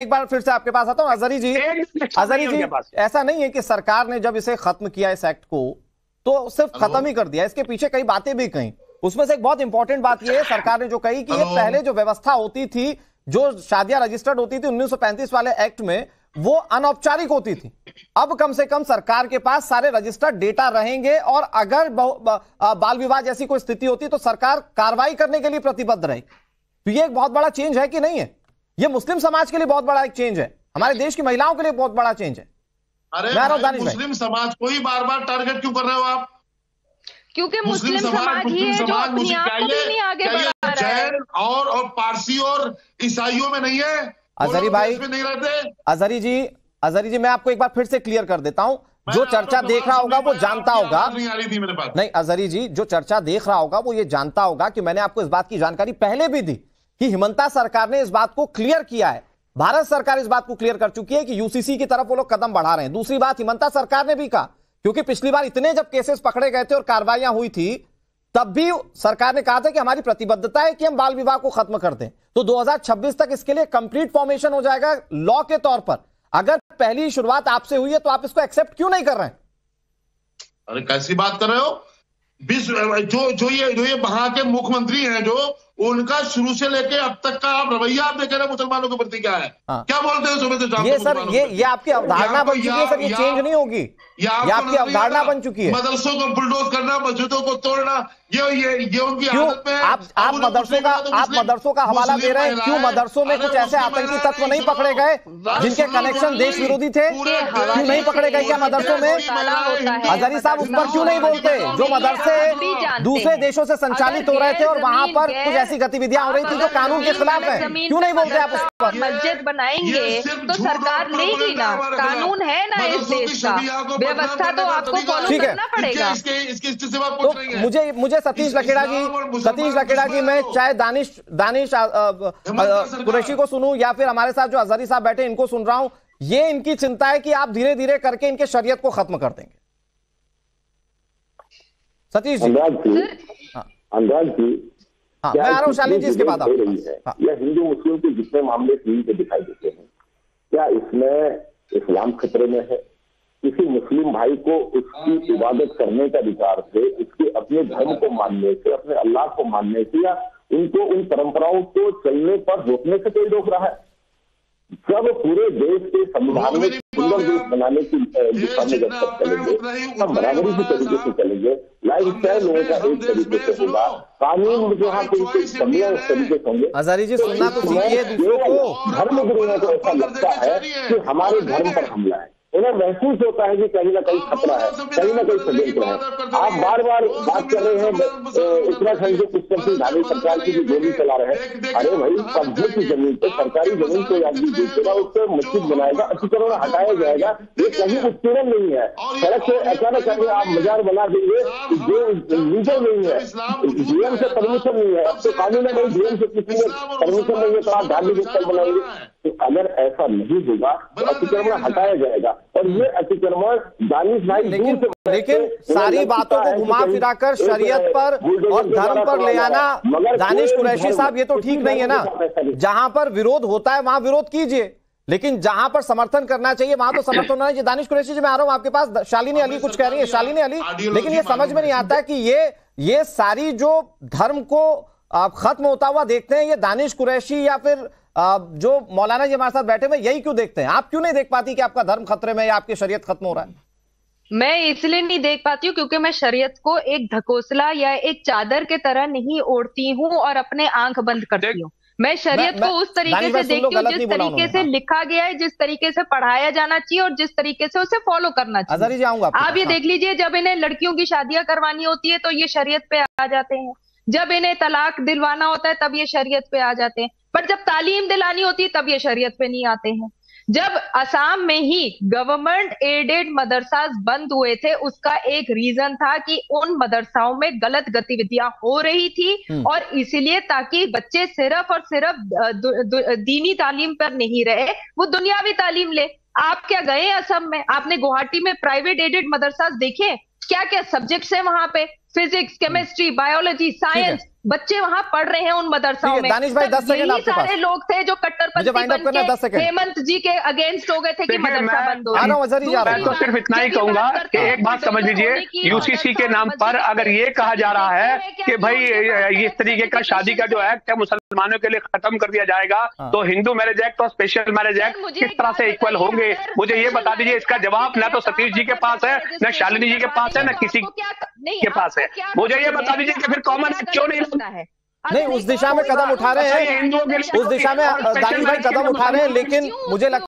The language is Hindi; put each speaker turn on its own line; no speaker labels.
एक बार फिर से आपके पास आता हूं अजहरी जी। अजहरी जी, ऐसा नहीं है कि सरकार ने जब इसे खत्म किया इस एक्ट को तो सिर्फ खत्म ही कर दिया, इसके पीछे कई बातें भी कही। उसमें से एक बहुत इंपॉर्टेंट बात यह है सरकार ने जो कही कि ये पहले जो व्यवस्था होती थी, जो शादियां रजिस्टर्ड होती थी 1935 वाले एक्ट में, वो अनौपचारिक होती थी। अब कम से कम सरकार के पास सारे रजिस्टर्ड डेटा रहेंगे और अगर बाल विवाह जैसी कोई स्थिति होती तो सरकार कार्रवाई करने के लिए प्रतिबद्ध रहेगी। तो ये एक बहुत बड़ा चेंज है कि नहीं है? ये मुस्लिम समाज के लिए बहुत बड़ा एक चेंज है, हमारे देश की महिलाओं के लिए बहुत बड़ा चेंज है।
अरे मुस्लिम समाज को ही बार बार टारगेट क्यों कर रहे हो आप?
क्योंकि मुस्लिम समाज ही है जो अपनी आप को भी नहीं आगे बढ़ा रहा है।
जैन और पारसी और ईसाइयों में नहीं है।
अजहरी भाई,
नहीं रहते।
अजहरी जी मैं आपको एक बार फिर से क्लियर कर देता हूं, जो चर्चा देख रहा होगा वो जानता होगा।
नहीं आ रही थी मेरे पास।
नहीं अजहरी जी, जो चर्चा देख रहा होगा वो ये जानता होगा कि मैंने आपको इस बात की जानकारी पहले भी दी कि हिमंता सरकार ने इस बात को क्लियर किया है, भारत सरकार इस बात को क्लियर कर चुकी है कि यूसीसी की तरफ वो लोग कदम बढ़ा रहे हैं। दूसरी बात हिमंता सरकार ने भी कहा, क्योंकि पिछली बार इतने जब केसेस पकड़े गए थे और कार्रवाइयां हुई थी तब भी सरकार ने कहा था कि हमारी प्रतिबद्धता है कि हम बाल विवाह को खत्म कर दें। तो 2026 तक इसके लिए कंप्लीट फॉर्मेशन हो जाएगा लॉ के तौर पर। अगर पहली शुरुआत आपसे हुई है तो आप इसको एक्सेप्ट क्यों नहीं कर रहे हैं?
अरे कैसी बात कर रहे हो? जो ये वहां के मुख्यमंत्री हैं, जो उनका शुरू से लेके अब तक का आप रवैया आप देख रहे हैं मुसलमानों के प्रति क्या है? क्या बोलते हैं सुबह से शाम?
ये सर ये आपकी अवधारणा बन चुकी है सर, ये चेंज नहीं होगी। ये आपकी अवधारणा बन चुकी है।
मदरसों को बुलडोज करना, मस्जिदों को तोड़ना, ये उनकी आदत में है।
आप मदरसों का हवाला दे रहे हैं। क्यों मदरसों में कुछ ऐसे आतंकी तत्व नहीं पकड़े गए जिनके कनेक्शन देश विरोधी थे? क्यों नहीं पकड़े गए क्या मदरसों में? अजहरी साहब उस पर क्यों नहीं बोलते? जो मदरसे दूसरे देशों से संचालित हो रहे थे और वहां पर कुछ ऐसी गतिविधियां हो रही थी जो कानून के खिलाफ है, क्यों नहीं बोलते आप उस पर?
मस्जिद बनाएंगे तो सरकार लेगी ना, कानून है ना इस देश का, व्यवस्था तो आपको फॉलो करना पड़ेगा।
तो मुझे सतीश लखेड़ा जी, मैं चाहे दानिश कुरैशी को सुनूं या फिर हमारे साथ जो अजहरी साहब बैठे इनको सुन रहा हूं, ये इनकी चिंता है कि आप धीरे धीरे करके इनके शरीयत को खत्म कर देंगे। सतीश जी,
अनुराग जी,
मैं आ रहा हूं शालिनी जी, इसके बाद आप
या हिंदू मुस्लिम के जितने मामले टीवी पे दिखाई देते हैं, क्या इसमें इस्लाम खतरे में है? किसी मुस्लिम भाई को उसकी इबादत करने का अधिकार से, उसके अपने धर्म को मानने से, अपने अल्लाह को मानने से, या उनको उन परंपराओं को चलने पर रोकने से कोई रोक रहा है? जब पूरे देश के संविधान में सुंदर देश बनाने की दिशा में जब तक चलेंगे, तब बराबरी के तरीके से चलेंगे, लाइफ स्टाइल लोगों का एक तरीके से होगा, कानून में जो कोई कमियां उस तरीके से होंगे।
अजहरी जी सुनना तो सीखिए दूसरों को।
धर्म गुरुओं को ऐसा लगता है कि हमारे धर्म पर हमला है, उन्हें महसूस होता है कि कहीं ना कहीं खतरा है, कहीं ना कहीं षड्यंत्र है। आप बार बार बात कर रहे हैं उत्तराखंड के पुष्कर धामी सरकार की जो गोली चला रहे हैं। अरे भाई, कब्जे की जमीन पे, सरकारी जमीन को आदमी बेचेगा, उस पर मस्जिद बनाएगा, अतिक्रमण हटाया जाएगा, ये कहीं उत्पीड़न नहीं है। सड़क से अचानक आप मजार बना देंगे जो लीगल नहीं है, डीएम से परमिशन नहीं है, अब तो कानून है भाई, डीएम से किसी ने परमिशन नहीं है तो आप धार्मिक स्थल बनाएंगे। तो अगर ऐसा नहीं होगा तो अतिक्रमण हटाया जाएगा। और ये अतिक्रमण दानिश भाई,
लेकिन सारी बातों को घुमा फिराकर शरीयत पर और धर्म पर ले आना, दानिश कुरैशी साहब, ये तो ठीक नहीं है ना। जहां पर विरोध होता है वहां विरोध कीजिए, लेकिन जहां पर समर्थन करना चाहिए वहां तो समर्थन होना चाहिए। दानिश कुरैशी जी, मैं आ रहा हूं आपके पास। शालिनी अली कुछ कह रही है। शालिनी अली, लेकिन ये समझ में नहीं आता कि ये सारी जो धर्म को आप खत्म होता हुआ देखते हैं, ये दानिश कुरैशी या फिर जो मौलाना जी हमारे साथ बैठे हुए, यही क्यों देखते हैं? आप क्यों नहीं देख पाती कि आपका धर्म खतरे में या आपकी शरीयत खत्म हो रहा है?
मैं इसलिए नहीं देख पाती हूँ क्योंकि मैं शरीयत को एक ढकोसला या एक चादर के तरह नहीं ओढ़ती हूँ और अपने आंख बंद करती हूँ। मैं शरीयत को उस तरीके से देखती हूँ जिस तरीके से लिखा गया है, जिस तरीके से पढ़ाया जाना चाहिए और जिस तरीके से उसे फॉलो करना चाहिए। आप ये देख लीजिए, जब इन्हें लड़कियों की शादियां करवानी होती है तो ये शरीयत पे आ जाते हैं, जब इन्हें तलाक दिलवाना होता है तब ये शरीयत पे आ जाते हैं, पर जब तालीम दिलानी होती है तब ये शरीयत पे नहीं आते हैं। जब असम में ही गवर्नमेंट एडेड मदरसास बंद हुए थे, उसका एक रीजन था कि उन मदरसाओं में गलत गतिविधियां हो रही थी और इसीलिए ताकि बच्चे सिर्फ और सिर्फ दीनी तालीम पर नहीं रहे, वो दुनियावी तालीम ले। आप क्या गए असम में? आपने गुवाहाटी में प्राइवेट एडेड मदरसास देखे? क्या क्या सब्जेक्ट्स है वहां पे? फिजिक्स, केमिस्ट्री, बायोलॉजी, साइंस बच्चे वहां पढ़ रहे हैं उन मदरसाओं में।
दानिश भाई 10 सेकंड आपके पास।
सारे लोग थे जो कट्टरपंथी बन के हेमंत जी के अगेंस्ट हो गए थे कि मदरसा बंद हो।
मैं तो सिर्फ इतना ही कहूंगा कि एक बात समझ लीजिए, यूसीसी के नाम पर अगर ये कहा जा रहा है कि भाई इस तरीके का शादी का जो एक्ट है मुसलमानों के लिए खत्म कर दिया जाएगा, तो हिंदू मैरिज एक्ट और स्पेशल मैरिज एक्ट किस तरह से इक्वल होंगे, मुझे ये बता दीजिए। इसका जवाब ना तो सतीश जी के पास है, न शालिनी जी के पास है, न किसी के पास है। मुझे ये बता दीजिए कि फिर कॉमन एक्ट क्यों नहीं
है।
नहीं, उस दिशा में कदम उठा रहे हैं, उस दिशा में दानिश भाई कदम उठा रहे हैं, लेकिन मुझे लगता